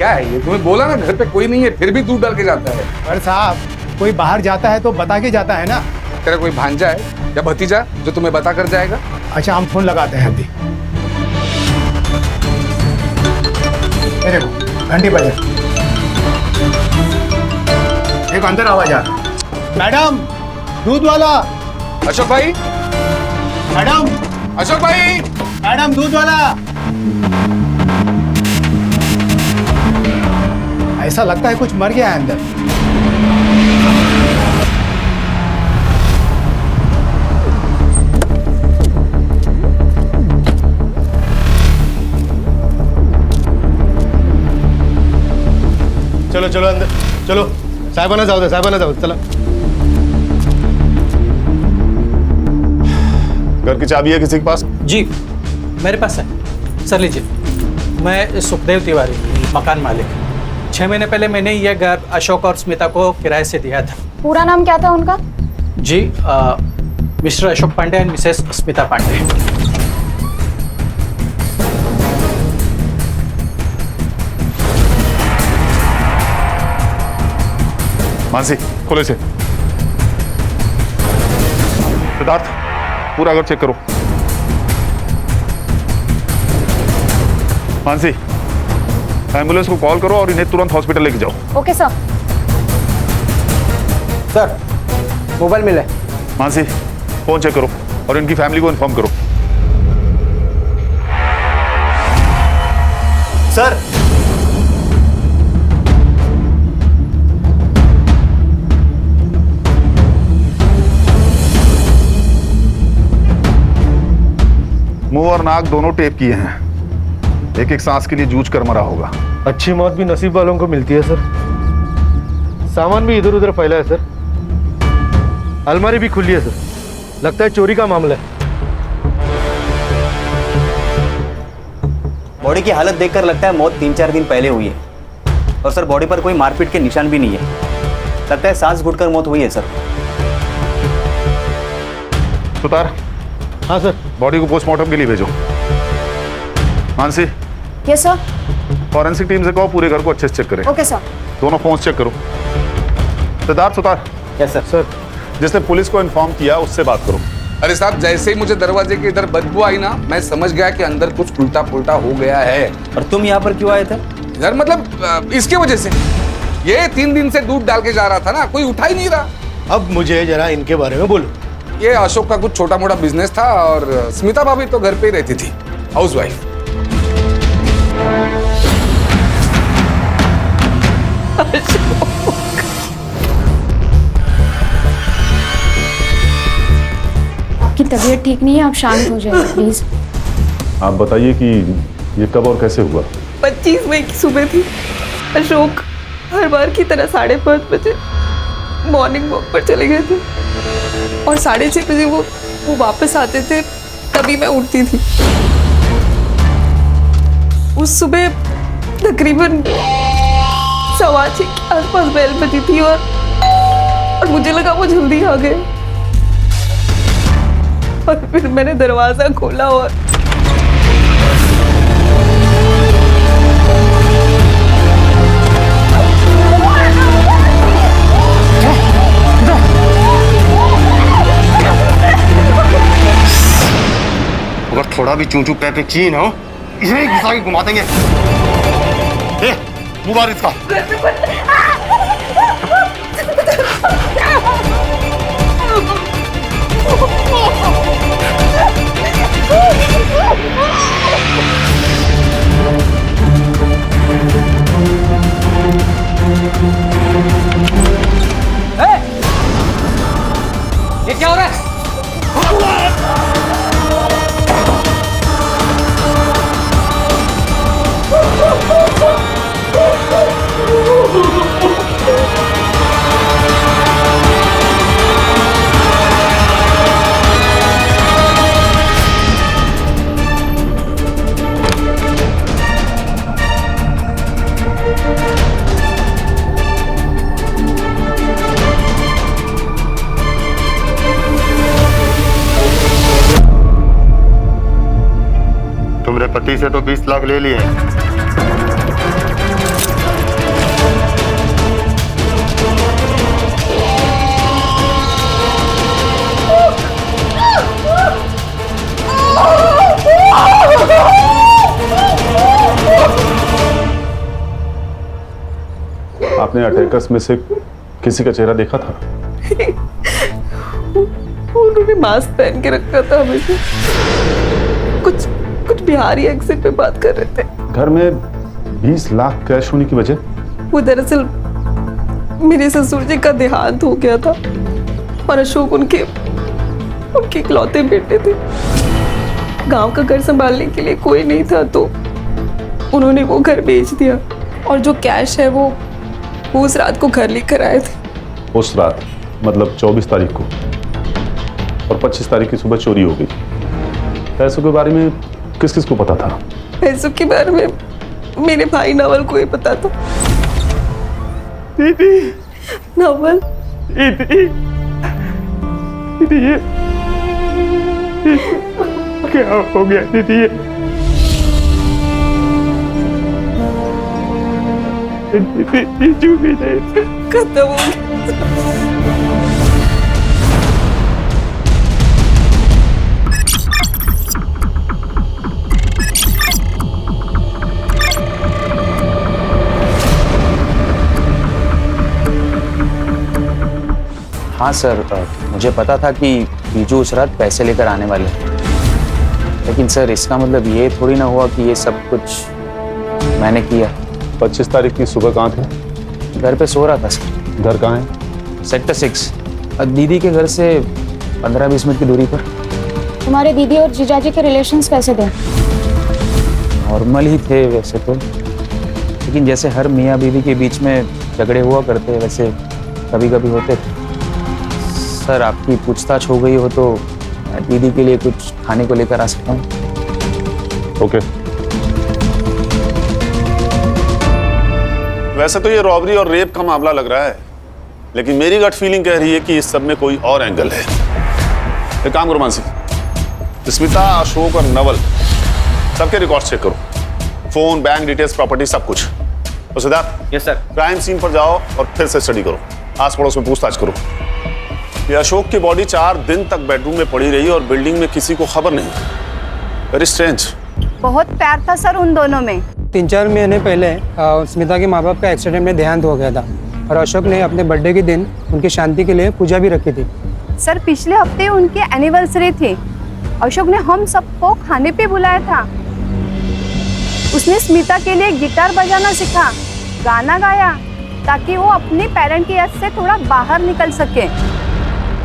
क्या है ये? तुम्हें बोला ना घर पे कोई नहीं है, फिर भी दूध डाल के जाता है। पर साहब, कोई बाहर जाता है तो बता के जाता है ना। तेरा कोई भांजा है या भतीजा जो तुम्हें बता कर जाएगा? अच्छा, हम फोन लगाते हैं अभी। मेरे को घंटी बजे एक अंदर आवाज आ रहा। मैडम, दूध वाला। अशोक भाई, मैडम, अशोक भाई, मैडम दूध वाला। ऐसा लगता है कुछ मर गया है अंदर। चलो चलो अंदर चलो। साहेबाना जाऊ दे, साहेबाना जाऊ दे, चला। घर की चाबी है किसी के पास? जी मेरे पास है सर, लीजिए। मैं सुखदेव तिवारी, मकान मालिक। 6 महीने पहले मैंने यह घर अशोक और स्मिता को किराए से दिया था। पूरा नाम क्या था उनका? जी mister Ashok Pandey and missus Smita Pandey. Mansi, खोले से। सिद्धार्थ, पूरा घर चेक करो। मानसी, एम्बुलेंस को कॉल करो और इन्हें तुरंत हॉस्पिटल लेके जाओ। Okay sir. सर, मोबाइल मिला है। मानसी, फोन चेक करो और इनकी फैमिली को इन्फॉर्म करो। सर, मुंह और नाक दोनों टेप किए हैं। एक एक सांस के लिए जूझ कर मरा होगा। अच्छी मौत भी नसीब वालों को मिलती है सर। सामान भी इधर उधर फैला है सर। अलमारी भी खुली है सर। लगता है चोरी का मामला है। बॉडी की हालत देखकर लगता है मौत 3-4 दिन पहले हुई है। और सर, बॉडी पर कोई मारपीट के निशान भी नहीं है। लगता है सांस घुटकर मौत हुई है सर। सुतार, हाँ सर। बॉडी को पोस्टमार्टम के लिए भेजो। Mansi, yes sir. Forensic team से कहो पूरे घर को अच्छे से चेक करें। Okay sir. दोनों फोन चेक करो। Siddharth, Sutar, yes sir. Sir, जिसने पुलिस को इन्फॉर्म किया उससे बात करो। अरे साहब, जैसे ही मुझे दरवाजे के इधर बदबू आई ना, मैं समझ गया कि अंदर कुछ उल्टा पुल्टा हो गया है। और तुम यहाँ पर क्यों आए थे? यार मतलब इसके वजह से। ये 3 दिन से दूध डाल के जा रहा था ना, कोई उठा ही नहीं रहा। अब मुझे जरा इनके बारे में बोलो। ये अशोक का कुछ छोटा मोटा बिजनेस था और स्मिता भाभी तो घर पे ही रहती थी, हाउसवाइफ। आपकी तबीयत ठीक नहीं है, आप शांत हो जाइए प्लीज। आप बताइए कि ये कब और कैसे हुआ? 25 मई की सुबह थी। अशोक हर बार की तरह 5:30 बजे मॉर्निंग वॉक पर चले गए थे और 6:30 बजे वो वापस आते थे, तभी मैं उठती थी। उस सुबह तकरीबन 6:15 के आसपास बेल बजी थी और मुझे लगा वो जल्दी आ गए। और फिर मैंने दरवाजा खोला और अगर थोड़ा भी चूचू पे चीन हो, इसे ही घुसा के घुमा देंगे। मुबारक इसका। ये क्या हो रहा है? तुमरे पति से तो 20 लाख ले लिए। आपने अटैकर्स में से किसी का चेहरा देखा था? उन्होंने मास्क पहन के रखा था हमेशा। कुछ बिहारी एक्सेंट पे बात कर रहे थे। घर में 20 लाख कैश होने की वजह? वो दरअसल मेरे ससुर जी का देहांत हो गया था और अशोक उनके इकलौते बेटे थे। गांव का घर संभालने के लिए कोई नहीं था तो उन्होंने वो घर बेच दिया और जो कैश है वो उस रात को घर लेकर आए थे। उस रात मतलब 24 तारीख को, और 25 तारीख की सुबह चोरी हो गई। पैसों के बारे में किस किस को पता था? पैसों के बारे में मेरे भाई नवल को ही पता था। दीदी, नवल, दीदी, दीदी ये क्या हो गया दीदी? ये जो भी नहीं खत्म हो गया। हाँ सर, मुझे पता था कि बीजू उस रात पैसे लेकर आने वाले हैं, लेकिन सर इसका मतलब ये थोड़ी ना हुआ कि ये सब कुछ मैंने किया। 25 तारीख की सुबह कहाँ थे? घर पे सो रहा था सर। घर कहाँ है? सेक्टर 6, दीदी के घर से 15-20 मिनट की दूरी पर। तुम्हारे दीदी और जीजाजी के रिलेशंस कैसे थे? नॉर्मल ही थे वैसे तो, लेकिन जैसे हर मियाँ बीवी के बीच में झगड़े हुआ करते वैसे कभी कभी होते थे। सर आपकी पूछताछ हो गई हो तो मैं दीदी के लिए कुछ खाने को लेकर आ सकता हूँ? ओके। वैसे तो ये रॉबरी और रेप का मामला लग रहा है, लेकिन मेरी गट फीलिंग कह रही है कि इस सब में कोई और एंगल है। एक काम करो मानसी, स्मिता, अशोक और नवल सबके रिकॉर्ड चेक करो, फोन, बैंक डिटेल्स, प्रॉपर्टी, सब कुछ। तो Siddharth, yes sir. Crime scene पर जाओ और फिर से स्टडी करो, आस पड़ोस में पूछताछ करो। ये अशोक की बॉडी 4 दिन तक बेडरूम में पड़ी रही और बिल्डिंग में किसी को खबर नहीं। Very strange. बहुत प्यार था सर उन दोनों में। 3-4 महीने पहले स्मिता के माँ बाप का एक्सीडेंट में देहांत हो गया था और अशोक ने अपने बर्थडे के दिन उनकी शांति के लिए पूजा भी रखी थी। सर पिछले हफ्ते उनकी एनिवर्सरी थी। अशोक ने हम सबको खाने पे बुलाया था। उसने स्मिता के लिए गिटार बजाना सीखा, गाना गाया ताकि वो अपने पेरेंट की याद से थोड़ा बाहर निकल सके।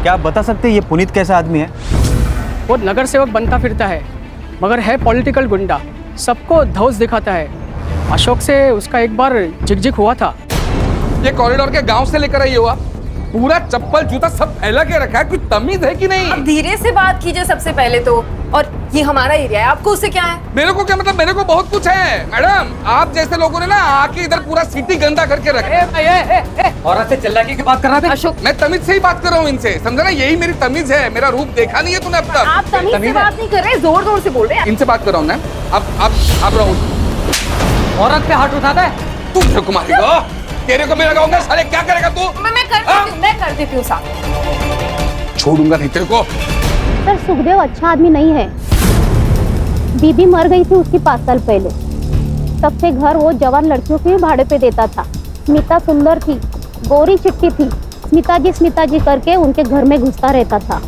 क्या आप बता सकते हैं ये पुनीत कैसा आदमी है? वो नगर सेवक बनता फिरता है मगर है पॉलिटिकल गुंडा, सबको धौस दिखाता है। अशोक से उसका एक बार झिकझिक हुआ था। ये कॉरिडोर के गांव से लेकर आई हुआ पूरा चप्पल जूता सब फैला के रखा है, कोई तमीज है कि नहीं? अब धीरे से बात कीजिए सबसे पहले तो। और ये हमारा एरिया है, आपको उससे क्या है? मेरे को क्या मतलब? मेरे को बहुत कुछ है मैडम। आप जैसे लोगों ने ना आके इधर पूरा सिटी गंदा करके रखा। औरत से चिल्ला के बात कर रहा था अशोक, मैं तमीज से ही बात कर रहा हूँ इनसे, समझा ना? यही मेरी तमीज है। मेरा रूप देखा नहीं है तूने अब तक? आप तमीज से बात नहीं कर रहे, जोर जोर से बोल रहे हैं। इनसे बात कर रहा हूँ ना। अब रहूँ औरत पे हाथ उठाता है तू कुमारी को, तेरे को मैं लगाऊंगा। साले क्या करेगा तू? मैं कर देती हूँ साथ। छोड़ूंगा नहीं तेरे को। सर सुखदेव अच्छा आदमी नहीं है। बीबी मर गई थी उसकी 5 साल पहले, तब से घर वो जवान लड़कियों के भाड़े पे देता था। स्मिता सुंदर थी, गोरी चिट्टी थी, स्मिता जी करके उनके घर में घुसता रहता था।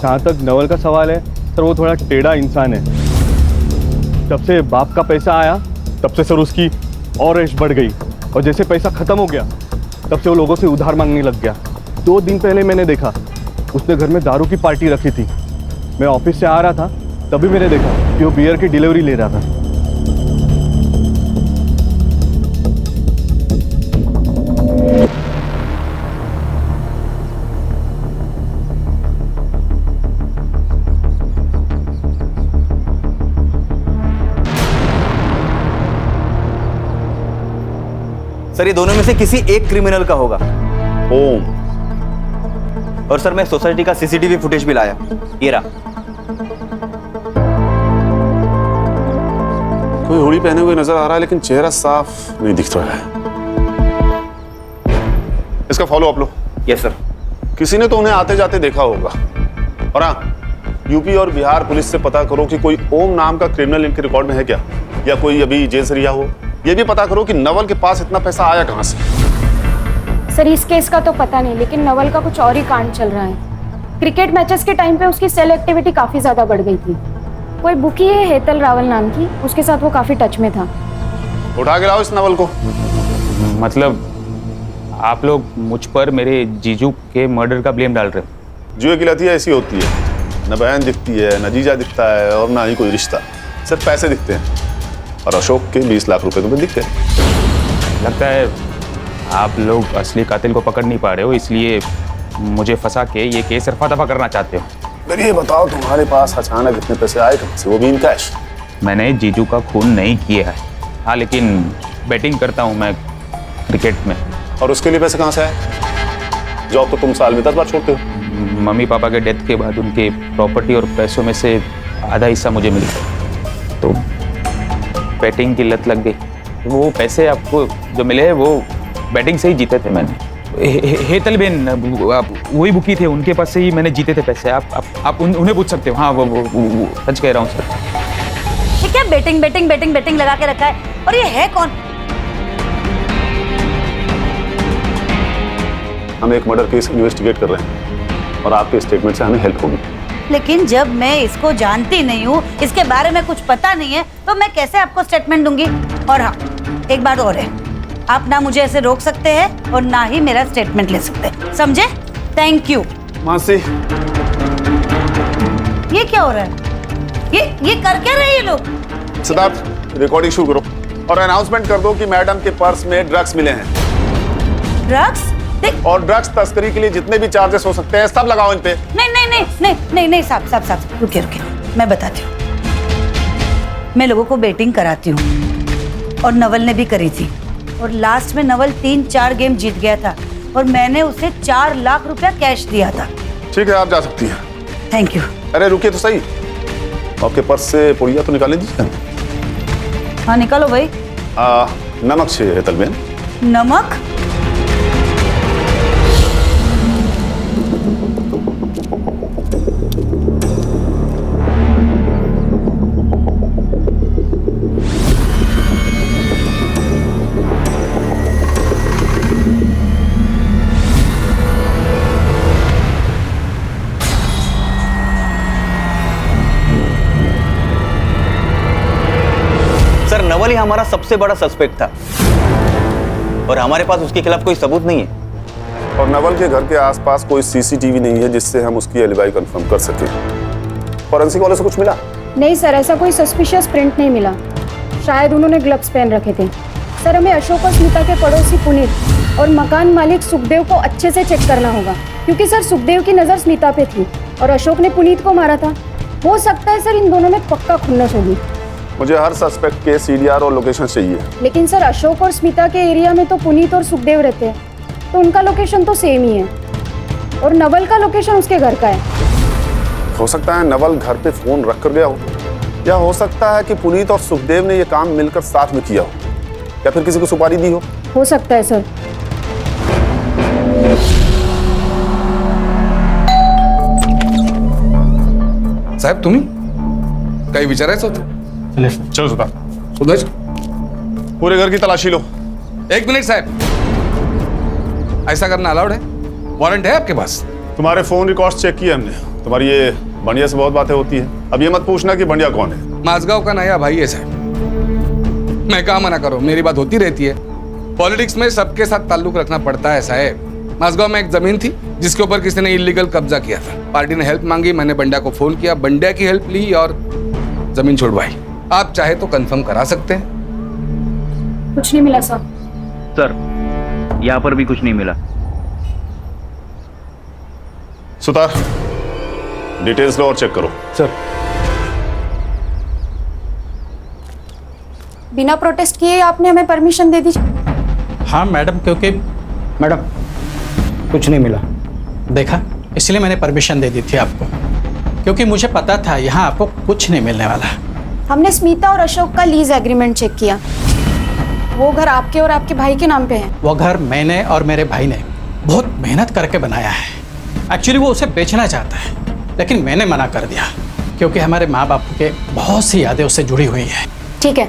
जहाँ तक नवल का सवाल है सर, वो थोड़ा टेढ़ा इंसान है। जब से बाप का पैसा आया तब से सर उसकी और ऐश बढ़ गई, और जैसे पैसा खत्म हो गया तब से वो लोगों से उधार मांगने लग गया। 2 दिन पहले मैंने देखा उसने घर में दारू की पार्टी रखी थी। मैं ऑफिस से आ रहा था तभी मैंने देखा कि वो बियर की डिलीवरी ले रहा था। सर ये दोनों में से किसी एक क्रिमिनल का होगा। ओम। और सर मैं सोसाइटी का सीसीटीवी फुटेज भी लाया, ये रहा। कोई हुडी पहने हुए नजर आ रहा है लेकिन चेहरा साफ नहीं दिख रहा है। इसका फॉलो अप लो। Yes sir. किसी ने तो उन्हें आते जाते देखा होगा। और हाँ, यूपी और बिहार पुलिस से पता करो कि कोई ओम नाम का क्रिमिनल इनके रिकॉर्ड में है क्या, या कोई अभी जेल से रिहा हो, ये भी पता करो कि नवल के पास इतना पैसा आया कहाँ से। सर इस केस का तो पता नहीं, लेकिन नवल का कुछ और ही कांड चल रहा है। क्रिकेट मैचेस के टाइम पे उसकी सेल एक्टिविटी काफी ज्यादा बढ़ गई थी। कोई बुकी है हेतल रावल नाम की, उसके साथ वो काफी टच में था। उठा के लाओ इस नवल को। मतलब आप लोग मुझ पर मेरे जीजू के मर्डर का ब्लेम डाल रहे हो? जुए की लती ऐसी होती है, न बहन दिखती है, न जीजा दिखता है, और ना ही कोई रिश्ता, सिर्फ पैसे दिखते हैं। और अशोक के 20 लाख रुपए तुम्हें दिख गए। लगता है आप लोग असली कातिल को पकड़ नहीं पा रहे हो, इसलिए मुझे फंसा के ये केस रफा दफा करना चाहते हो। फिर ये बताओ तुम्हारे पास अचानक इतने पैसे आए कहाँ से, वो भी इन कैश? मैंने जीजू का खून नहीं किया है, हाँ, लेकिन बैटिंग करता हूँ मैं क्रिकेट में। और उसके लिए पैसे कहाँ से आए? जॉब तो तुम साल में 10 बार छोड़ते हो। मम्मी पापा के डेथ के बाद उनके प्रॉपर्टी और पैसों में से आधा हिस्सा मुझे मिल गया, तो बैटिंग की लत लग गई। वो पैसे आपको जो मिले हैं वो बैटिंग से ही जीते थे मैंने। हेतल बेन वही बुकी थे, उनके पास से ही मैंने जीते थे पैसे। आप उन्हें पूछ सकते हो। हाँ वो सच कह रहा हूँ सर। ये क्या बेटिंग बेटिंग बेटिंग बेटिंग लगा के रखा है? और ये है कौन? हम एक मर्डर केस इन्वेस्टिगेट कर रहे हैं और आपके स्टेटमेंट से हमें हेल्प होगी। लेकिन जब मैं इसको जानती नहीं हूँ, इसके बारे में कुछ पता नहीं है, तो मैं कैसे आपको स्टेटमेंट दूंगी? और हाँ, एक बात और है, आप ना मुझे ऐसे रोक सकते हैं और ना ही मेरा स्टेटमेंट ले सकते हैं, समझे? Thank you. मासी, ये क्या हो रहा है? ये कर क्या रहे हैं ये लोग? सिद्धार्थ, रिकॉर्डिंग शुरू करो और अनाउंसमेंट कर दो कि मैडम के पर्स में ड्रग्स मिले हैं। ड्रग्स? और ड्रग्स तस्करी के लिए जितने भी चार्जेस हो सकते हैं सब लगाओ इन पे। नहीं नहीं नहीं नहीं नहीं नहीं साहब रुकिए मैं बताती हूँ। मैं लोगों को बेटिंग कराती हूँ और नवल ने भी करी थी, और लास्ट में नवल 3-4 गेम जीत गया था और मैंने उसे 4 लाख रुपया कैश दिया था। ठीक है, आप जा सकती हैं। Thank you. अरे रुकिए तो सही, आपके पर्स से पुड़िया तो निकाले दीजिए। हाँ निकालो भाई। नमक चाहिए हेतल बेन। नमक? नवल ही हमारा सबसे बड़ा सस्पेक्ट था और हमारे पास उसके खिलाफ कोई सबूत नहीं है। और नवल के घर के आसपास कोई सीसीटीवी नहीं है जिससे हम उसकी एलिबाई कंफर्म कर सकें। फॉरेंसिक वाले से कुछ मिला? नहीं सर, ऐसा कोई सस्पिशियस प्रिंट नहीं मिला। शायद उन्होंने ग्लव्स पहन रखे थे। सर हमें अशोक और स्मिता के पड़ोसी पुनीत और मकान मालिक सुखदेव को अच्छे से चेक करना होगा, क्योंकि सर सुखदेव की नज़र स्मिता पे थी और अशोक ने पुनीत को मारा था। हो सकता है सर इन दोनों में पक्का खुन्नस होगी। मुझे हर सस्पेक्ट के सीडीआर और लोकेशन चाहिए। लेकिन सर अशोक और स्मिता के एरिया में तो पुनीत और सुखदेव रहते हैं, तो उनका लोकेशन तो सेम ही है, और नवल का लोकेशन उसके घर का है। हो सकता है नवल घर पे फोन रख कर गया हो, या हो सकता है कि पुनीत और सुखदेव ने ये काम मिलकर साथ में किया हो, या फिर किसी को सुपारी दी हो सकता है सर। साहेब तुम्ही काही विचारायचं होतं? चलो सुदेश, पूरे घर की तलाशी लो। 1 मिनट साहब, ऐसा करना अलाउड है? वारंट है आपके पास? तुम्हारे फोन रिकॉर्ड्स चेक किए हमने, तुम्हारी ये बंडिया से बहुत बातें होती हैं। अब ये मत पूछना कि बंडिया कौन है। माझगांव का नया भाई है साहब। मैं कहा मना करो, मेरी बात होती रहती है। पॉलिटिक्स में सबके साथ ताल्लुक रखना पड़ता है साहब। माझगांव में एक जमीन थी जिसके ऊपर किसी ने इलीगल कब्जा किया था। पार्टी ने हेल्प मांगी, मैंने बंडिया को फोन किया, बंडिया की हेल्प ली और जमीन छुड़वाई। आप चाहे तो कंफर्म करा सकते हैं। कुछ नहीं मिला सर। सर यहाँ पर भी कुछ नहीं मिला। सुतार, डिटेल्स लो और चेक करो। सर। बिना प्रोटेस्ट किए आपने हमें परमिशन दे दी? हाँ मैडम, क्योंकि मैडम कुछ नहीं मिला। देखा, इसलिए मैंने परमिशन दे दी थी आपको, क्योंकि मुझे पता था यहाँ आपको कुछ नहीं मिलने वाला। हमने स्मिता और अशोक का लीज एग्रीमेंट चेक किया। वो घर आपके और आपके भाई के नाम पे है। वो घर मैंने और मेरे भाई ने बहुत मेहनत करके बनाया है। एक्चुअली वो उसे बेचना चाहता है, लेकिन मैंने मना कर दिया, क्योंकि हमारे माँ बाप के बहुत सी यादें उससे जुड़ी हुई हैं। ठीक है,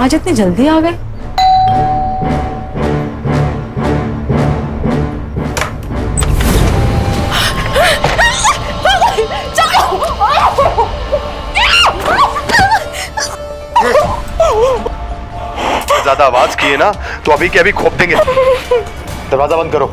आज इतनी जल्दी आ गए? ज्यादा आवाज किए ना तो अभी के अभी खोप देंगे। दरवाजा बंद करो।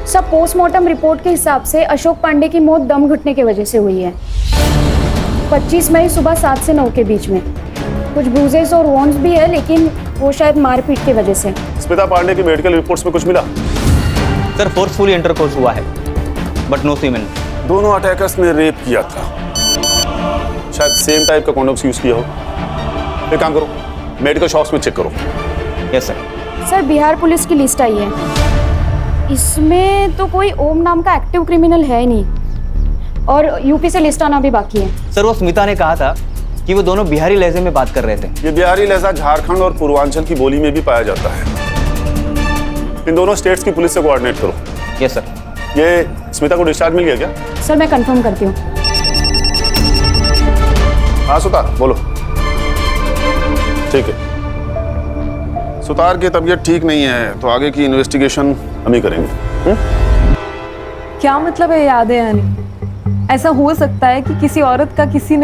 सब पोस्टमार्टम रिपोर्ट के हिसाब से अशोक पांडे की मौत दम घुटने की वजह से हुई है। 25 मई सुबह 7 से 9 के बीच में। कुछ ब्रूजेस और वॉन्ड्स भी है, लेकिन वो शायद मारपीट की वजह से। स्मिता पांडे की मेडिकल रिपोर्ट्स में कुछ मिला? सर फोर्सफुली इंटरकोर्स हुआ है बट नो सीमेन। दोनों अटैकर्स ने रेप किया था, शायद सेम टाइप का कॉन्डोम्स यूज किया हो। एक काम करो, मेडिकल शॉप्स में चेक करो। Yes sir. Sir Bihar police की लिस्ट आई है, इसमें तो कोई ओम नाम का एक्टिव क्रिमिनल है ही नहीं, और यूपी से लिस्ट आना भी बाकी है। सर वो स्मिता ने कहा था कि वो दोनों बिहारी लहजे में बात कर रहे थे। ये बिहारी लहजा झारखंड और पूर्वांचल की बोली में भी पाया जाता है। इन दोनों स्टेट्स की पुलिस से कोऑर्डिनेट करो। Yes sir. ये स्मिता को डिस्चार्ज मिल गया क्या? सर मैं कंफर्म करती हूँ। हाँ सुतार बोलो। ठीक है, सुतार की तबीयत ठीक नहीं है तो आगे की इन्वेस्टिगेशन हम ही करेंगे। क्या मतलब है यादें आनी? ऐसा हो सकता है कि किसी औरत का किसी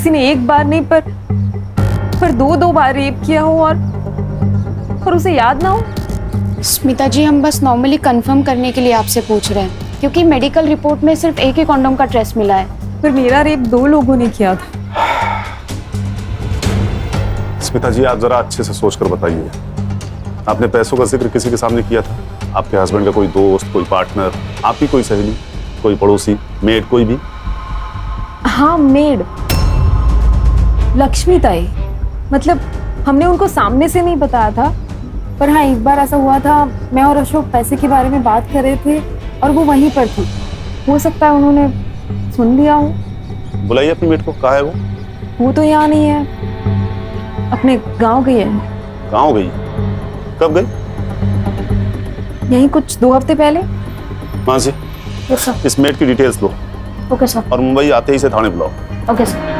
ने एक बार नहीं पर दो बार रेप किया हो और उसे याद ना हो? स्मिता जी, हम बस नॉर्मली कंफर्म करने के लिए आपसे पूछ रहे हैं, क्योंकि मेडिकल रिपोर्ट में सिर्फ एक ही कॉन्डोम का ट्रेस मिला है। पर मेरा रेप 2 लोगों ने किया था। स्मिता जी आप जरा अच्छे से सोच कर बताइए, आपने पैसों का जिक्र किसी के सामने किया था? आपके हस्बैंड का कोई दोस्त, कोई पार्टनर, आपकी कोई सहेली, कोई पड़ोसी, मेड, कोई भी? हाँ मेड, लक्ष्मी ताई। मतलब हमने उनको सामने से नहीं बताया था, पर हाँ एक बार ऐसा हुआ था, मैं और अशोक पैसे के बारे में बात कर रहे थे और वो वहीं पर थी। हो सकता है उन्होंने सुन लिया हो। बुलाइए अपनी मेड को। कहाँ है वो? वो तो यहाँ नहीं है, अपने गांव गई है। गाँव गई? कब गई? यही कुछ 2 हफ्ते पहले। वहाँ से इस मेड की डिटेल्स लो। Okay sir. और मुंबई आते ही से थाने बुलाओ। Okay sir.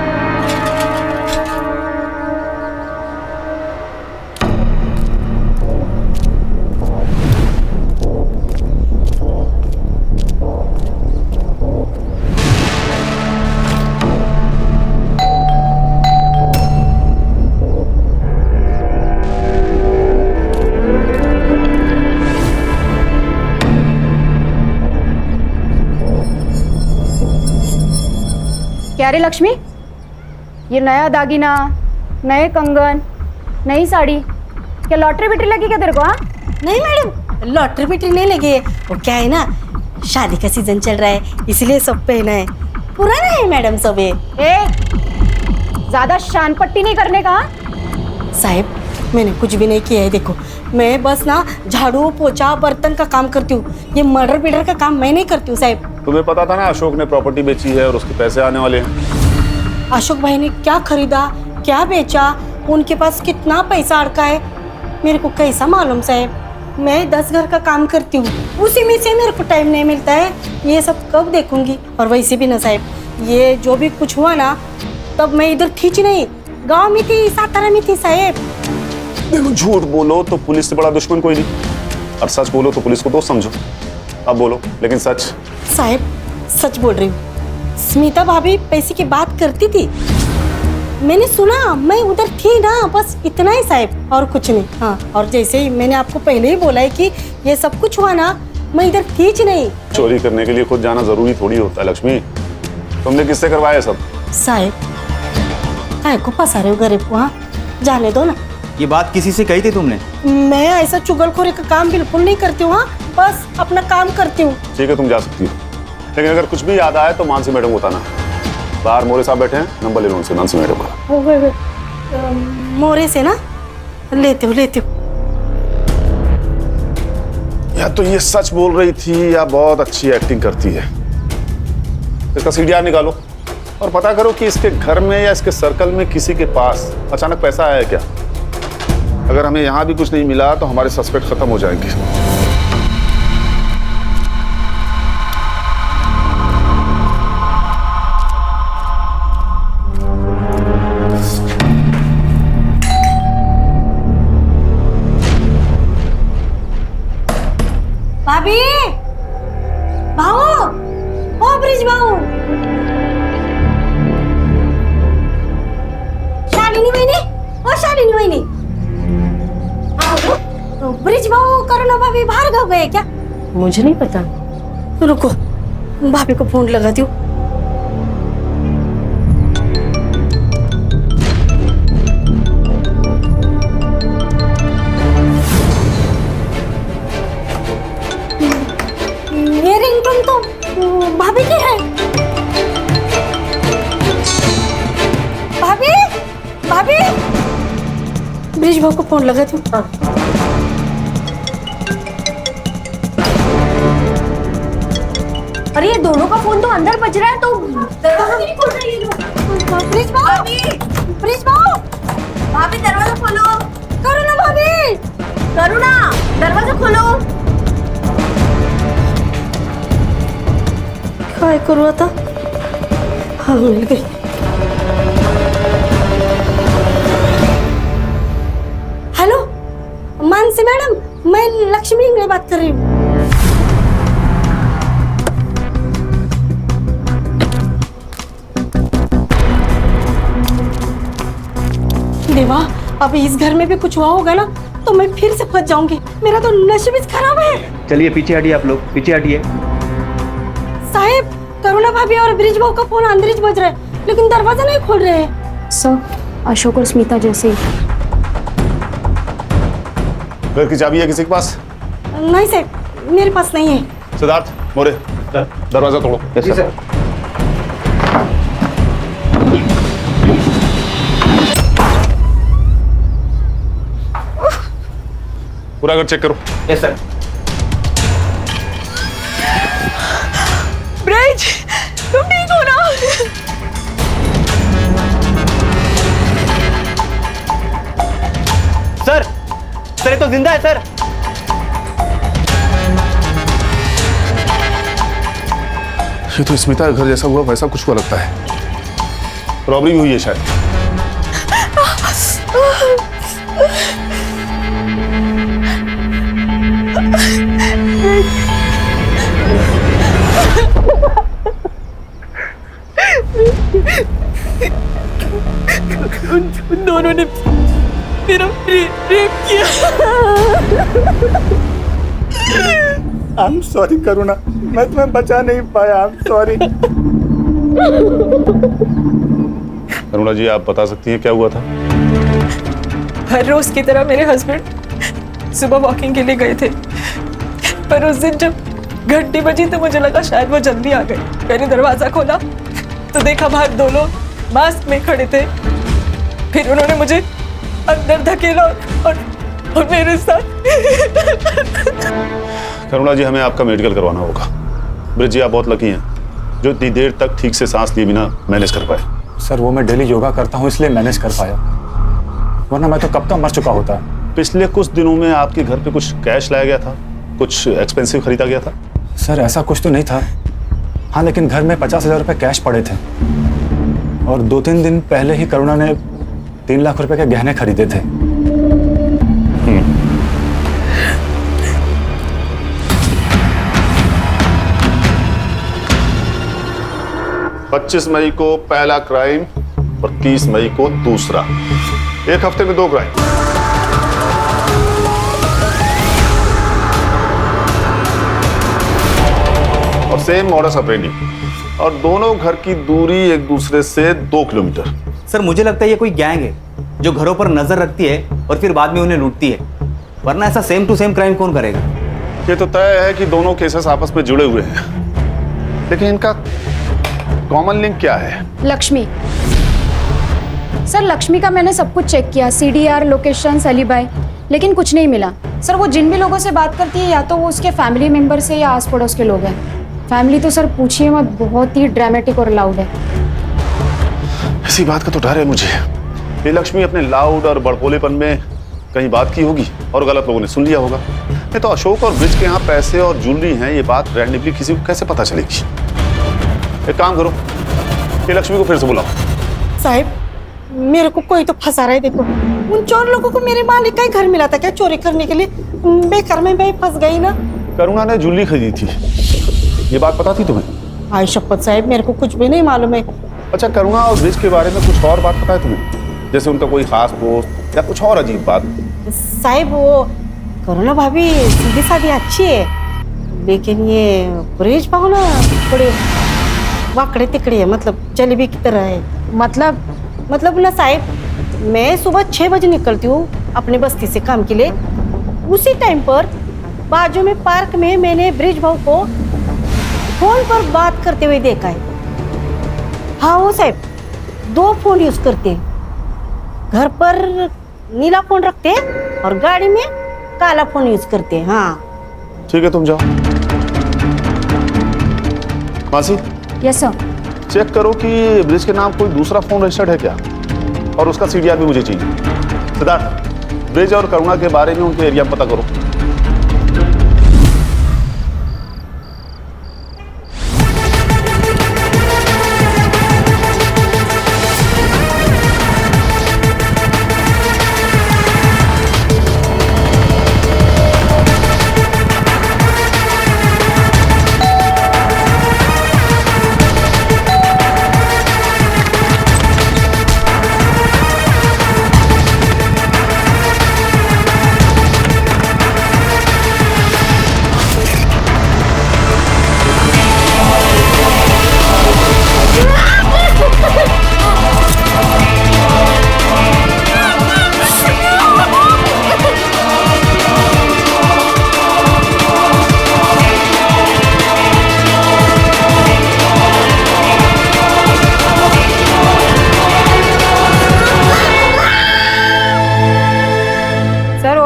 क्या रे लक्ष्मी, ये नया दागिना, नए कंगन, नई साड़ी, क्या लॉटरी बिटरी लगी क्या तेरे को? हाँ नहीं मैडम, लॉटरी बिटरी नहीं लगी है। वो क्या है ना, शादी का सीजन चल रहा है इसलिए सब पहना है। पुराना है मैडम सब। ज्यादा शान पट्टी नहीं करने का। साहब मैंने कुछ भी नहीं किया है, देखो मैं बस ना झाड़ू पोछा बर्तन का काम करती हूँ, ये मर्डर पीडर का काम मैं नहीं करती हूँ साहब। तुम्हें पता था ना अशोक ने प्रॉपर्टी बेची है और उसके पैसे आने वाले हैं। अशोक भाई ने क्या खरीदा क्या बेचा, उनके पास कितना पैसा अड़का है, मेरे को कैसा मालूम साहब। मैं 10 घर का काम करती हूँ, उसी में से मेरे को टाइम नहीं मिलता है, ये सब कब देखूंगी। और वैसे भी ना साहब, ये जो भी कुछ हुआ ना तब मैं इधर थी नहीं, गांव में थी, सातारा में थी साहब। देखो झूठ बोलो तो पुलिस से बड़ा दुश्मन कोई नहीं, और सच बोलो तो पुलिस को दोस्त समझो। अब बोलो लेकिन सच। साहब सच बोल रही हूँ, स्मिता भाभी पैसे की बात करती थी, मैंने सुना, मैं उधर थी ना, बस इतना ही साहब और कुछ नहीं। हाँ, और जैसे ही मैंने आपको पहले ही बोला है कि ये सब कुछ हुआ ना, मैं इधर थी नहीं। चोरी करने के लिए खुद जाना जरूरी थोड़ी होता है लक्ष्मी, तुमने किससे करवाया सब? साहब काय को फंसा रहे हो गरीब को, हाँ जाने दो ना। ये बात किसी से कही थी तुमने? मैं ऐसा चुगलखोरी का काम बिल्कुल नहीं करती हूँ, हाँ बस अपना काम करती हूँ। ठीक है तुम जा सकती हो, लेकिन अगर कुछ भी याद आए तो मानसी मैडम को बताना। बाहर मोरे साहब बैठे हैं, नंबर ले लो उनसे, मानसी मैडम का। मोरे से ना लेते हो। या तो ये सच बोल रही थी या बहुत अच्छी एक्टिंग करती है। इसका सीडीआर निकालो और पता करो कि इसके घर में या इसके सर्कल में किसी के पास अचानक पैसा आया है क्या। अगर हमें यहाँ भी कुछ नहीं मिला तो हमारे सस्पेक्ट खत्म हो जाएंगे। भाभी, भाऊ, ओ ब्रिज भाऊ, शालिनी वहिनी, ओ शालिनी वहिनी, ब्रिज भाऊ करुणा भाभी बाहर गाँव गए क्या? मुझे नहीं पता। रुको भाभी को फोन लगाती हूँ। ये रिंगटोन तो भाभी की है। भाभी, भाभी, ब्रिज भाऊ को फोन लगाती हूँ। अरे ये दोनों का फोन तो अंदर बज रहा है, तो दरवाजा नहीं खोल रही है लोग। ब्रिज भाऊ, ब्रिज भाऊ, भाभी दरवाजा खोलो। करुणा भाभी, करुणा दरवाजा खोलो। काय करू आता? हाँ मिल गई। हेलो मानसी मैडम, मैं लक्ष्मी में बात कर रही हूँ। देवा, अब इस घर में भी कुछ हुआ होगा ना तो मैं फिर से फंस जाऊंगी, मेरा तो नसीब खराब है। चलिए पीछे हटिए, आप लोग पीछे हटिए। साहब करुणा भाभी और ब्रिज भाऊ का फोन अंदर ही बज रहा है, लेकिन दरवाजा नहीं खोल रहे हैं। सर अशोक और स्मिता जैसे। घर की चाबी है किसी के पास? नहीं साहब मेरे पास नहीं है। सिद्धार्थ, मोरे, दरवाजा तोड़ो। Yes sir. पूरा घर चेक करो। Yes sir. ब्रिज, तुम ठीक हो ना? सर, ये तो जिंदा है सर। ये तो स्मिता का घर जैसा हुआ वैसा कुछ हुआ लगता है। रॉबरी भी हुई है शायद। उन दोनों ने मेरा रेप किया। आई एम सॉरी करुणा, मैं तुम्हें बचा नहीं पाया। I am sorry. करुणा जी आप बता सकती हैं क्या हुआ था? हर रोज की तरह मेरे हस्बैंड सुबह वॉकिंग के लिए गए थे, पर उस दिन जब घंटी बजी तो मुझे लगा शायद वो जल्दी आ गए। मैंने दरवाजा खोला तो देखा बाहर दो लोग मास्क में खड़े थे फिर उन्होंने मुझे अंदर धकेला और मेरे साथ। करुणा जी, हमें आपका मेडिकल करवाना होगा। ब्रिज जी, आप बहुत लकी हैं जो इतनी देर तक ठीक से सांस लिए बिना मैनेज कर पाए। सर वो मैं डेली योगा करता हूँ इसलिए मैनेज कर पाया, वरना मैं तो कब का मर चुका होता। पिछले कुछ दिनों में आपके घर पे कुछ कैश लाया गया था, कुछ एक्सपेंसिव खरीदा गया था? सर ऐसा कुछ तो नहीं था, हाँ लेकिन घर में 50,000 रुपये कैश पड़े थे और 2-3 दिन पहले ही करुणा ने 3 लाख रुपए के गहने खरीदे थे। 25 मई को पहला क्राइम और 30 मई को दूसरा, एक हफ्ते में 2 क्राइम। और सेम मॉडस ऑपरेंडी, और दोनों घर की दूरी एक दूसरे से 2 किलोमीटर। सर मुझे लगता है ये कोई गैंग है जो घरों पर नजर रखती है और फिर बाद में उन्हें लूटती है, वरना ऐसा सेम टू सेम क्राइम कौन करेगा? ये तो तय है कि दोनों केसेस आपस में जुड़े हुए हैं, लेकिन इनका कॉमन लिंक क्या है? लक्ष्मी। सर लक्ष्मी का मैंने सब कुछ चेक किया, CDR, लोकेशन, एलिबाई, लेकिन कुछ नहीं मिला। सर वो जिन भी लोगों से बात करती है या तो वो उसके फैमिली मेंबर से या आस पड़ोस के लोग हैं। फैमिली तो सर पूछिए मत, बहुत ही ड्रामेटिक और लाउड है। इसी बात का तो डर है मुझे। ये लक्ष्मी अपने लाउड और बड़बोलेपन में कहीं बात की होगी और गलत लोगों ने सुन लिया होगा। नहीं तो अशोक और ब्रिज के यहाँ पैसे और ज्वेलरी हैं, ये बात रैंडमली किसी को कैसे पता चलेगी? एक काम करो, ये लक्ष्मी को फिर से बुलाओ। साहब मेरे को कोई तो फंसा रहा है। देखो उन चोर लोगों को मेरे मालिक का ही घर मिला था क्या चोरी करने के लिए? बेकार में मैं फंस गई ना। करुणा ने ज्वेलरी खरीदी थी, ये बात पता थी तुम्हें? आई शपथ साहब मेरे को कुछ भी नहीं मालूम है। अच्छा, करुणा और ब्रिज के बारे में कुछ और बात पता है तुम्हें? जैसे उनका कोई खास दोस्त या कुछ और अजीब बात? साहब वो करुणा भाभी सीधी सादी अच्छी है, लेकिन ये ब्रिज पाओ ना थोड़े वाकड़े तिकड़े है, मतलब जलेबी की तरह है। मतलब ना साहब, मैं सुबह 6 बजे निकलती हूँ अपने बस्ती से काम के लिए। उसी टाइम पर बाजू में पार्क में मैंने ब्रिज भाऊ को फोन पर बात करते हुए देखा है। हाँ वो साहब 2 फोन यूज करते हैं, घर पर नीला फोन रखते हैं और गाड़ी में काला फोन यूज करते हैं। हाँ ठीक है, तुम जाओ। मासी। Yes sir. चेक करो कि ब्रिज के नाम कोई दूसरा फोन रजिस्टर्ड है क्या, और उसका CDR भी मुझे चाहिए। सिद्धार्थ, ब्रिज और करुणा के बारे में उनके एरिया पता करो।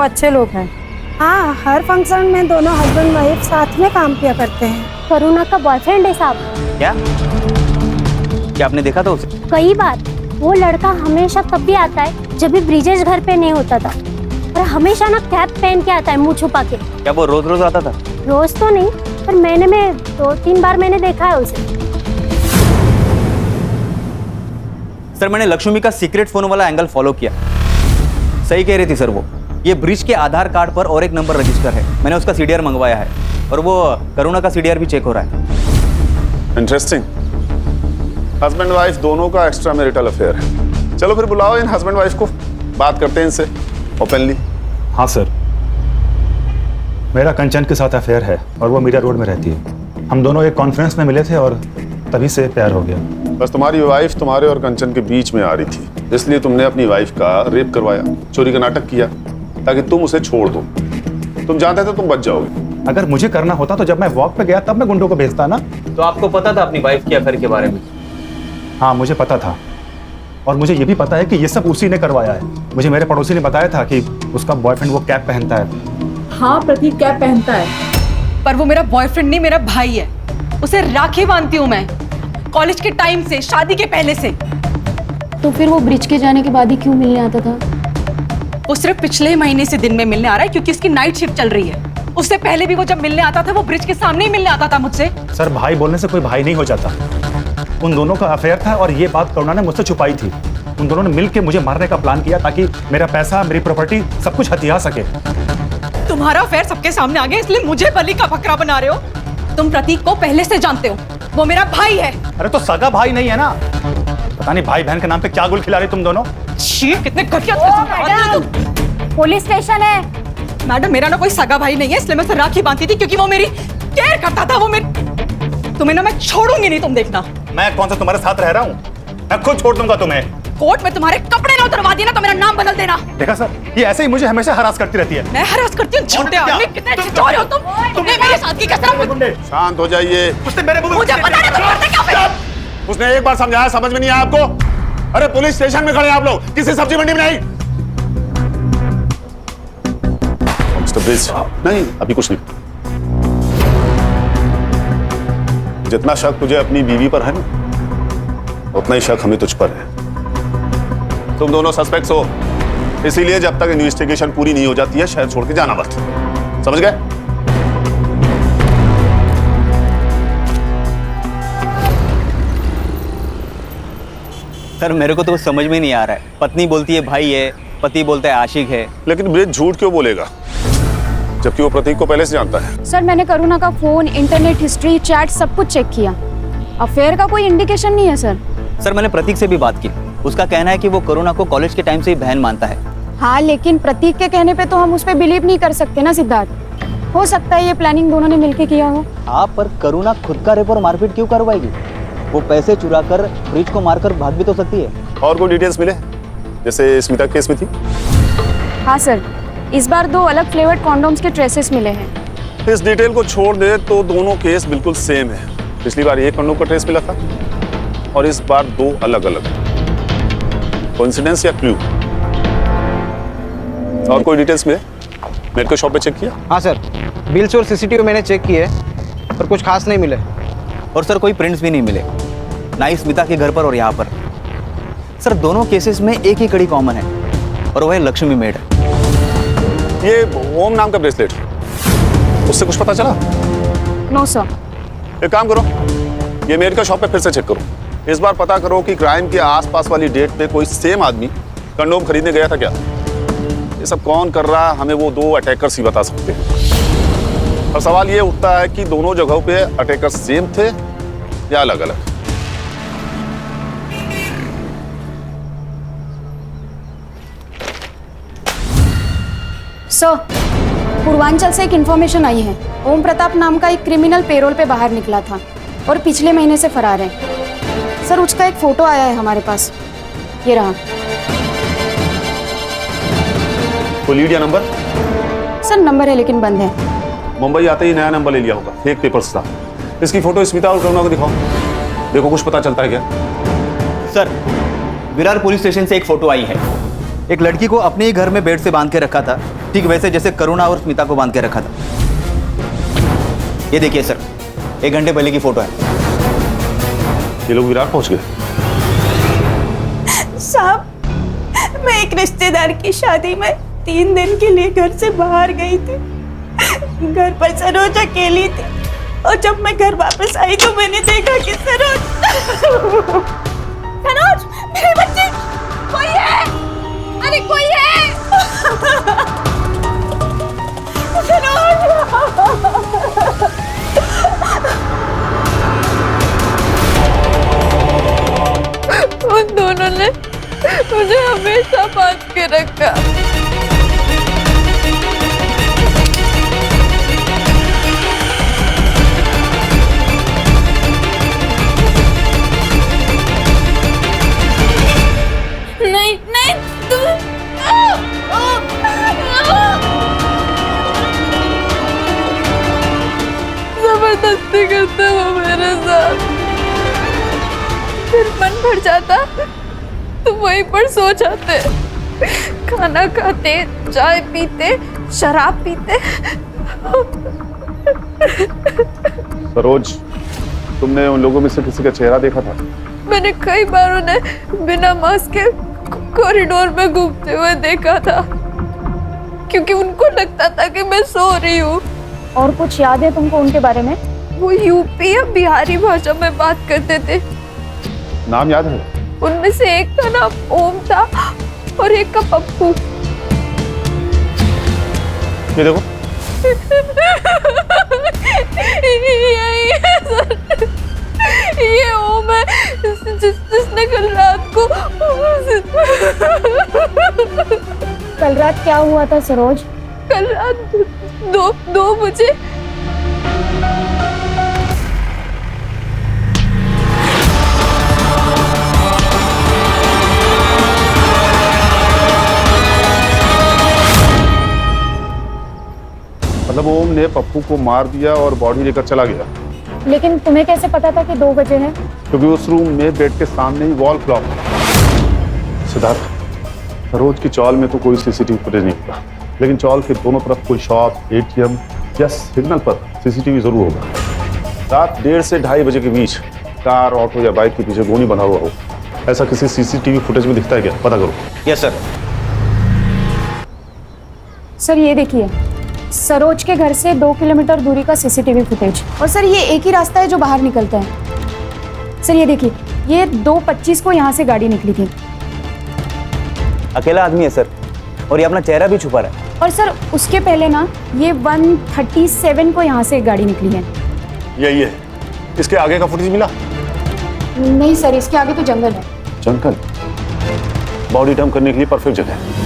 अच्छे लोग हैं। हाँ हर फंक्शन में दोनों हस्बैंड वाइफ साथ में काम किया करते हैं। करुणा का बॉयफ्रेंड है साहब। क्या आपने देखा था उसे? कई बार। वो लड़का हमेशा तब भी आता है जब भी ब्रिजेश घर पे नहीं होता था, और हमेशा ना कैप पहन के आता है, मुंह छुपा के। क्या वो रोज रोज आता था? रोज तो नहीं, पर महीने में 2-3 बार मैंने देखा है उसे। सर मैंने लक्ष्मी का सीक्रेट फोन वाला एंगल फॉलो किया, सही कह रही थी सर वो। ये ब्रिज के आधार कार्ड पर और एक नंबर रजिस्टर है, मैंने उसका CDR मंगवाया है, और वो करुणा का CDR भी चेक हो रहा है। इंटरेस्टिंग। हस्बैंड वाइफ दोनों का एक्स्ट्रा मैरिटल अफेयर है। चलो फिर बुलाओ इन हस्बैंड वाइफ को, बात करते हैं इनसे ओपनली। हाँ सर, मेरा कंचन के साथ अफेयर है और वो मीडिया रोड में रहती है। हम दोनों एक कॉन्फ्रेंस में मिले थे और तभी से प्यार हो गया। बस तुम्हारी वाइफ तुम्हारे और कंचन के बीच में आ रही थी, इसलिए तुमने अपनी वाइफ का रेप करवाया, चोरी का नाटक किया ताकि तुम उसे छोड़ दो। तुम जानते थे तुम बच जाओगे। अगर मुझे करना होता तो जब मैं वॉक पे गया तब मैं गुंडों को भेजता ना। तो आपको पता था अपनी वाइफ के अफेयर के बारे में? हाँ मुझे पता था, और मुझे ये भी पता है कि ये सब उसी ने करवाया है। मुझे मेरे पड़ोसी ने बताया था कि उसका बॉयफ्रेंड वो कैप पहनता है। हाँ प्रतीक कैप पहनता है, पर वो मेरा बॉयफ्रेंड नहीं, मेरा भाई है। उसे राखी बांधती हूँ मैं कॉलेज के टाइम से, शादी के पहले से। तो फिर वो ब्रिज के जाने के बाद ही क्यों मिलने आता था? वो सिर्फ पिछले महीने से दिन में मिलने आ रहा है क्योंकि इसकी नाइट शिफ्ट चल रही है। उससे पहले भी वो जब मिलने आता था वो ब्रिज के सामने ही मिलने आता था मुझसे। सर, भाई बोलने से कोई भाई नहीं हो जाता। उन दोनों का अफेयर था और ये बात करुणा ने मुझसे छुपाई थी। उन दोनों ने मिलकर मुझे मारने का प्लान किया ताकि मेरा पैसा, मेरी प्रॉपर्टी सब कुछ हथिया सके। तुम्हारा अफेयर सबके सामने आ गया इसलिए मुझे बलि का बकरा बना रहे हो। तुम प्रतीक को पहले से जानते हो, वो मेरा भाई है। अरे तो सगा भाई नहीं है ना? पता नहीं भाई बहन के नाम पे क्या गुल खिला रही तुम दोनों। छी, कितने घटिया तुम। पुलिस स्टेशन है। मैडम, मेरा ना कोई सगा भाई नहीं है, इसलिए मैं उसे राखी बांधती थी क्योंकि वो मेरी केयर करता था। वो मेरी, तुम्हें ना मैं छोड़ूंगी नहीं, तुम देखना। मैं कौन सा तुम्हारे साथ रह रहा हूँ? मैं खुद छोड़ दूंगा तुम्हें। कोर्ट में तुम्हारे कपड़े ना उतरवा दिए ना तो मेरा नाम बदल देना। देखा सर, ये ऐसे ही मुझे हमेशा हरास करती रहती है। मैं हरास करती हूँ? छोटे आदमी, कितने छिछोरे हो तुम। तुमने मेरे साथ की कसरत। शांत हो जाइए। उसने मेरे मुझे पता नहीं तुम करते क्या फिर। उसने एक बार समझाया, समझ में नहीं आया आपको? अरे पुलिस स्टेशन में खड़े हैं आप लोग, किसी सब्जी मंडी में नहीं। मिस्टर ब्रिज, नहीं अभी कुछ नहीं। जितना शक तुझे अपनी बीवी पर है ना, उतना ही शक हमें तुझ पर है। तुम दोनों सस्पेक्ट्स हो, इसीलिए जब तक इन्वेस्टिगेशन पूरी नहीं हो जाती है शहर छोड़ के जाना मत। समझ गए? सर मेरे को तो कुछ समझ में नहीं आ रहा है। पत्नी बोलती है भाई है, पति बोलता है आशिक है। लेकिन ब्रिज झूठ क्यों बोलेगा जबकि वो प्रतीक को पहले से जानता है? सर, मैंने करुणा का फोन, इंटरनेट हिस्ट्री, चैट सब कुछ चेक किया। अफेयर का कोई इंडिकेशन नहीं है सर। सर मैंने प्रतीक से भी बात की, उसका कहना है कि वो करुणा को कॉलेज के टाइम से ही बहन मानता है। हाँ, लेकिन प्रतीक के कहने पे तो हम उस पर बिलीव नहीं कर सकते ना सिद्धार्थ। हो सकता है ये प्लानिंग दोनों ने मिलकर किया हो। आप पर करुणा खुद का रेप और मारपीट क्यों करवाएगी? वो पैसे चुरा कर ब्रिज को मारकर भाग भी तो सकती है। और कोई डिटेल्स मिले जैसे स्मिता केस में थी? हाँ सर, इस बार 2 अलग फ्लेवर्ड कॉन्डोम्स के ट्रेसेस मिले हैं। इस डिटेल को छोड़ दे तो दोनों केस बिल्कुल सेम है। पिछली बार एक कंडोम का ट्रेस मिला था और इस बार 2 अलग अलग। कोइंसिडेंस या क्लू? और कोई डिटेल्स मिले? मेडिकल शॉप पे चेक किया? हाँ सर, बिल्स और सीसीटीवी मैंने चेक किए पर कुछ खास नहीं मिले। और सर कोई प्रिंट्स भी नहीं मिले, ना ही स्मिता के घर पर और यहाँ पर। सर दोनों केसेस में एक ही कड़ी कॉमन है और वह लक्ष्मी मेड है। ये ओम नाम का ब्रेसलेट, उससे कुछ पता चला? No sir. एक काम करो, ये मेडिकल शॉप पे फिर से चेक करो। इस बार पता करो कि क्राइम के आसपास वाली डेट पे कोई सेम आदमी कंडोम खरीदने गया था क्या। ये सब कौन कर रहा है हमें वो 2 अटैकर्स ही बता सकते हैं। और सवाल ये उठता है कि दोनों जगहों पे अटैकर सेम थे या अलग अलग। सर, पूर्वांचल से एक इन्फॉर्मेशन आई है। ओम प्रताप नाम का एक क्रिमिनल पेरोल पे बाहर निकला था और पिछले महीने से फरार है। सर, उसका एक फोटो आया है हमारे पास, ये रहा। कोई लीड या नंबर? सर नंबर है लेकिन बंद है। मुंबई आते ही नया नंबर ले लिया होगा, फेक पेपर्स था। इसकी फोटो स्मिता और करुणा को दिखाओ, देखो कुछ पता चलता है क्या। सर विरार पुलिस स्टेशन से एक फोटो आई है। एक लड़की को अपने ही घर में बेड से बांध के रखा था, ठीक वैसे जैसे करुणा और स्मिता को बांध के रखा था। ये देखिए सर, 1 घंटे पहले की फोटो है। ये लोग विरार पहुंच गए? साहब, मैं एक रिश्तेदार की शादी में 3 दिन के लिए घर से बाहर गई थी। घर पर सरोज अकेली थी और जब मैं घर वापस आई तो मैंने देखा कि सरोज मेरे बच्चे, कोई है, अरे कोई है। उन दोनों ने मुझे हमेशा बांध के रखा। नहीं नहीं, जबरदस्ती करते हो मेरे साथ। फिर मन भर जाता तो वहीं पर सो जाते, खाना खाते, चाय पीते, शराब पीते। सरोज, तुमने उन लोगों में से किसी का चेहरा देखा था? मैंने कई बार उन्हें बिना मास्क के कॉरिडोर में घूमते हुए देखा था, क्योंकि उनको लगता था कि मैं सो रही हूँ। और कुछ याद है तुमको उनके बारे में? वो यूपी या बिहारी भाषा में बात करते थे। नाम याद है? उनमें से एक का नाम ओम था और एक का पप्पू। ये देखो। ये ओम है जिसने कल रात को। कल रात क्या हुआ था सरोज? कल रात 2 बजे मतलब ओम ने पप्पू को मार दिया और बॉडी लेकर चला गया। लेकिन तुम्हें कैसे पता था कि 2 बजे है? क्योंकि उस रूम में बेड के सामने ही वॉल क्लॉक था। सिद्धार्थ, सरोज की चौल में तो कोई सीसीटीवी फुटेज नहीं होगा, लेकिन चौल के दोनों तरफ कोई शॉप, एटीएम या सिग्नल पर सीसीटीवी जरूर होगा। रात 1:30 से 2:30 बजे के बीच कार, ऑटो या बाइक के पीछे गोली बना हुआ हो, ऐसा किसी सीसीटीवी फुटेज में दिखता है क्या? पता करो। Yes sir. सर ये देखिए, सरोज के घर से 2 किलोमीटर दूरी का सीसीटीवी फुटेज। और सर ये एक ही रास्ता है जो बाहर निकलता है। सर ये देखिए, ये 2:25 को यहाँ से गाड़ी निकली थी। अकेला आदमी है सर, और ये अपना चेहरा भी छुपा रहा है। और सर उसके पहले ना, ये 1:37 को यहाँ से एक गाड़ी निकली है। यही है। इसके आगे का फुटेज मिला? नहीं सर, इसके आगे तो जंगल है। जंगल? बॉडी डंप करने के लिए परफेक्ट जगह है।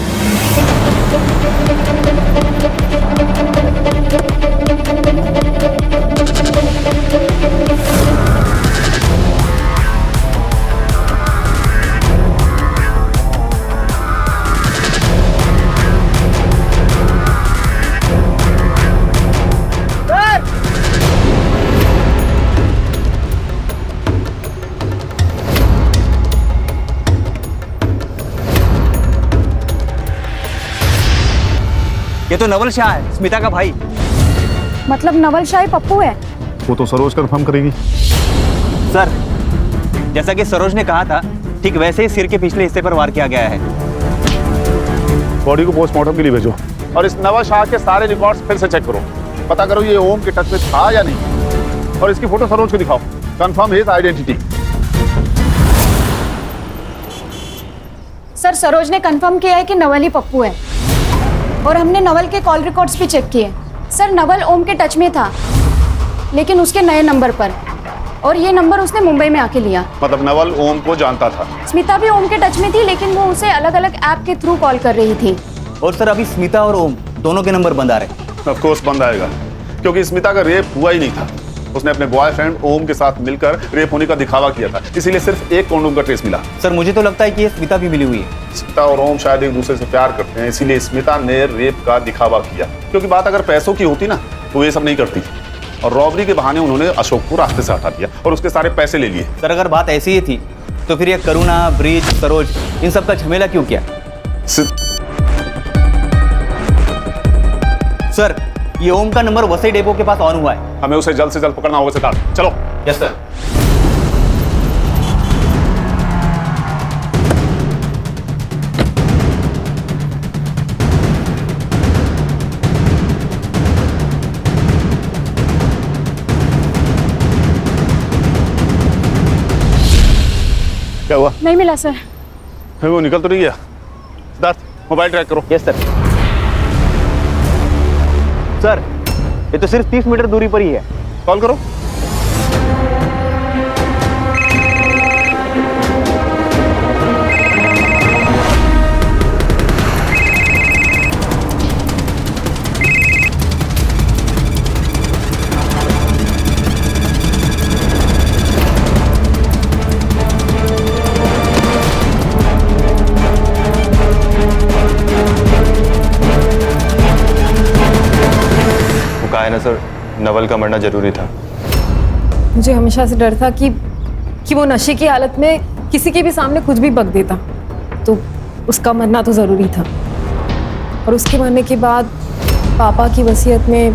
ये तो नवल शाह है, स्मिता का भाई। मतलब नवल शाह पप्पू है? वो तो सरोज कंफर्म करेगी। सर, जैसा कि सरोज ने कहा था, ठीक वैसे ही सिर के पिछले हिस्से पर वार किया गया है। बॉडी को पोस्टमार्टम के लिए भेजो और इस नवाज शाह के सारे रिकॉर्ड्स फिर से चेक करो। पता करो ये ओम के टच में था या नहीं, और इसकी फोटो सरोज को दिखाओ। Confirm his identity. Sir Saroj ने कंफर्म किया है कि नवल ही पप्पू है, और हमने नवल के कॉल रिकॉर्ड्स भी चेक किए। सर नवल ओम के टच में था, लेकिन उसके नए नंबर पर, और ये नंबर उसने मुंबई में आके लिया। मतलब नवल ओम को जानता था। स्मिता भी ओम के टच में थी, लेकिन वो उसे अलग अलग ऐप के थ्रू कॉल कर रही थी। और सर अभी स्मिता और ओम दोनों के नंबर बंद आ रहे। ऑफ कोर्स बंद आएगा, क्योंकि स्मिता का रेप हुआ ही नहीं था। उसने अपने बॉयफ्रेंड ओम के साथ मिलकर रेप होने का दिखावा किया था, इसीलिए सिर्फ एक कॉन्डोम का ट्रेस मिला। सर मुझे तो लगता है कि ये स्मिता भी मिली हुई है। स्मिता और ओम शायद एक दूसरे से प्यार करते हैं, इसीलिए स्मिता ने रेप का दिखावा किया। क्योंकि बात अगर पैसों की होती ना, तो ये सब नहीं करती। और रॉबरी के बहाने उन्होंने अशोक को रास्ते से हटा दिया और उसके सारे पैसे ले लिए। सर अगर बात ऐसी ही थी, तो फिर ये करुणा, ब्रिज, सरोज, इन सब का झमेला क्यों किया? सर ये ओम का नंबर वसई डेपो के पास ऑन हुआ है। हमें उसे जल्द से जल्द पकड़ना होगा सिद्धार्थ। चलो। Yes sir. क्या हुआ? नहीं मिला सर। वो निकल तो नहीं गया? सिद्धार्थ मोबाइल ट्रैक करो। Yes sir. सर ये तो सिर्फ 30 मीटर दूरी पर ही है। कॉल करो। है ना सर, नवल का मरना जरूरी था। मुझे हमेशा से डर था कि वो नशे की हालत में किसी के भी सामने कुछ भी बक देता। तो उसका मरना तो ज़रूरी था। और उसके मरने के बाद पापा की वसीयत में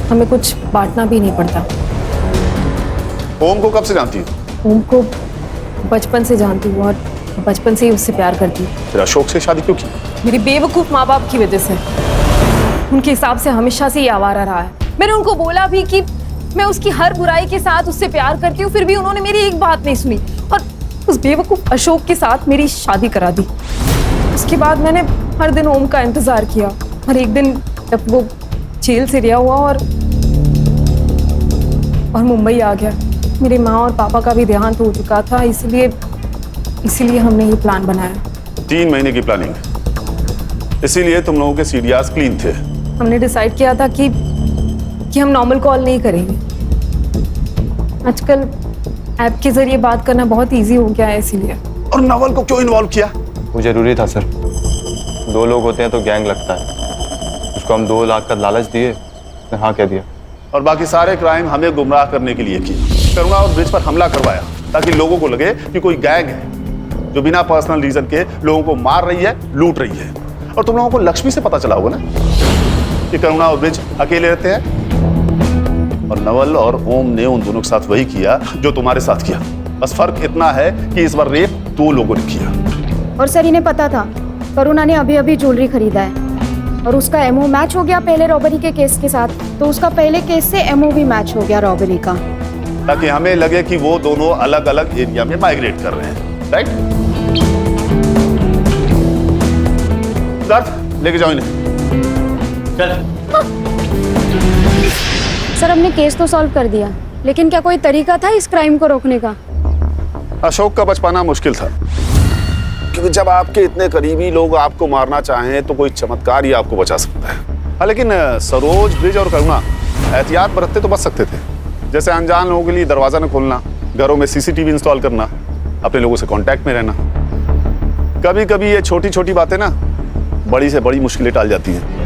हमें कुछ बांटना भी नहीं पड़ता। ओम को कब से जानती हो? ओम को बचपन से जानती हूँ और बचपन से ही उससे प्यार करती हूँ। फिर अशोक से शादी क्यों की? मेरी बेवकूफ़ माँ बाप की वजह से। उनके हिसाब से हमेशा से ही आवारा रहा है। मैंने उनको बोला भी कि मैं उसकी हर बुराई के साथ उससे प्यार करती हूँ, फिर भी उन्होंने मेरी एक बात नहीं सुनी और उस बेवकूफ़ अशोक के साथ मेरी शादी करा दी। उसके बाद मैंने हर दिन ओम का इंतज़ार किया और एक दिन जब वो जेल से रिहा हुआ और मुंबई आ गया, मेरी माँ और पापा का भी देहांत हो चुका था, इसीलिए हमने ये प्लान बनाया। 3 महीने की प्लानिंग, इसीलिए तुम लोगों के सीडीआरस क्लीन थे। हमने डिसाइड किया था कि हम नॉर्मल कॉल नहीं करेंगे। आजकल ऐप के जरिए बात करना बहुत इजी हो गया है, इसीलिए। और नवल को क्यों इन्वॉल्व किया? वो जरूरी था सर। 2 लोग होते हैं तो गैंग लगता है। उसको हम 2 लाख का लालच दिए, उसने हाँ कह दिया। और बाकी सारे क्राइम हमें गुमराह करने के लिए किए। करुणा और ब्रिज पर हमला करवाया ताकि लोगों को लगे कि कोई गैंग है जो बिना पर्सनल रीजन के लोगों को मार रही है, लूट रही है। और तुम लोगों को लक्ष्मी से पता चला होगा ना कि करुणा और ब्रिज अकेले रहते हैं, और नवल और ओम ने उन दोनों के साथ वही किया जो तुम्हारे साथ किया। बस फर्क इतना है कि इस बार रेप 2 लोगों ने किया। और सर इन्हें पता था करुणा ने अभी ज्वेलरी खरीदा है और उसका एमओ मैच हो गया पहले रॉबरी के केस के साथ, तो उसका पहले केस से एमओ भी मैच हो गया रॉबरी का, ताकि हमें लगे कि वो दोनों अलग अलग एरिया में माइग्रेट कर रहे हैं। राइट? सिद्धार्थ लेके जाओ इन्हें। सर हमने केस तो सॉल्व कर दिया, लेकिन क्या कोई तरीका था इस क्राइम को रोकने का? अशोक का बच पाना मुश्किल था, क्योंकि जब आपके इतने करीबी लोग आपको मारना चाहें तो कोई चमत्कार ही आपको बचा सकता है। हाँ, लेकिन सरोज, ब्रिज और करुणा एहतियात बरतते तो बच सकते थे। जैसे अनजान लोगों के लिए दरवाजा न खोलना, घरों में सीसीटीवी इंस्टॉल करना, अपने लोगों से कांटेक्ट में रहना। कभी कभी ये छोटी छोटी बातें ना बड़ी से बड़ी मुश्किलें टाल जाती हैं।